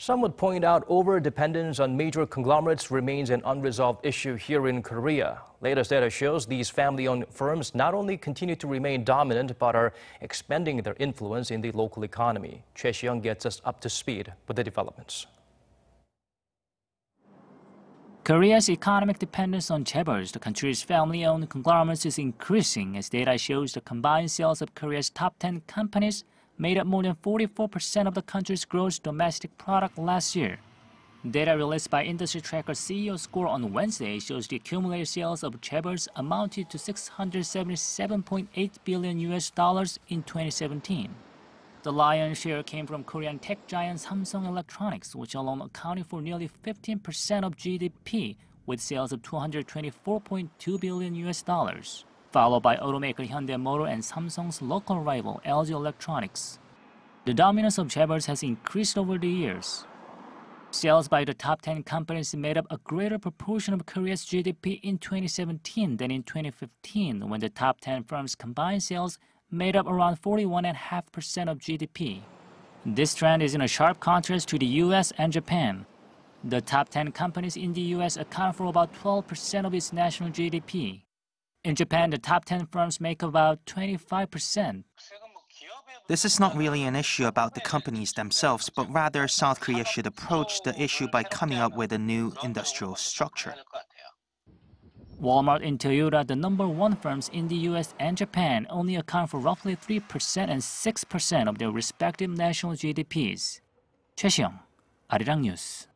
Some would point out over-dependence on major conglomerates remains an unresolved issue here in Korea. Latest data shows these family-owned firms not only continue to remain dominant but are expanding their influence in the local economy. Choi Si-young gets us up to speed with the developments. Korea's economic dependence on chaebols, the country's family-owned conglomerates, is increasing as data shows the combined sales of Korea's top 10 companies made up more than 44% of the country's gross domestic product last year. Data released by industry tracker CEO Score on Wednesday shows the accumulated sales of chaebols amounted to $677.8 billion in 2017. The lion's share came from Korean tech giant Samsung Electronics, which alone accounted for nearly 15% of GDP, with sales of $224.2 billion. Followed by automaker Hyundai Motor and Samsung's local rival LG Electronics. The dominance of chaebols has increased over the years. Sales by the top 10 companies made up a greater proportion of Korea's GDP in 2017 than in 2015, when the top 10 firms' combined sales made up around 41.5% of GDP. This trend is in a sharp contrast to the US and Japan. The top 10 companies in the US account for about 12% of its national GDP. In Japan, the top 10 firms make about 25%. This is not really an issue about the companies themselves, but rather South Korea should approach the issue by coming up with a new industrial structure. Walmart and Toyota, the number one firms in the US and Japan, only account for roughly 3% and 6% of their respective national GDPs. Choi Si-young, Arirang News.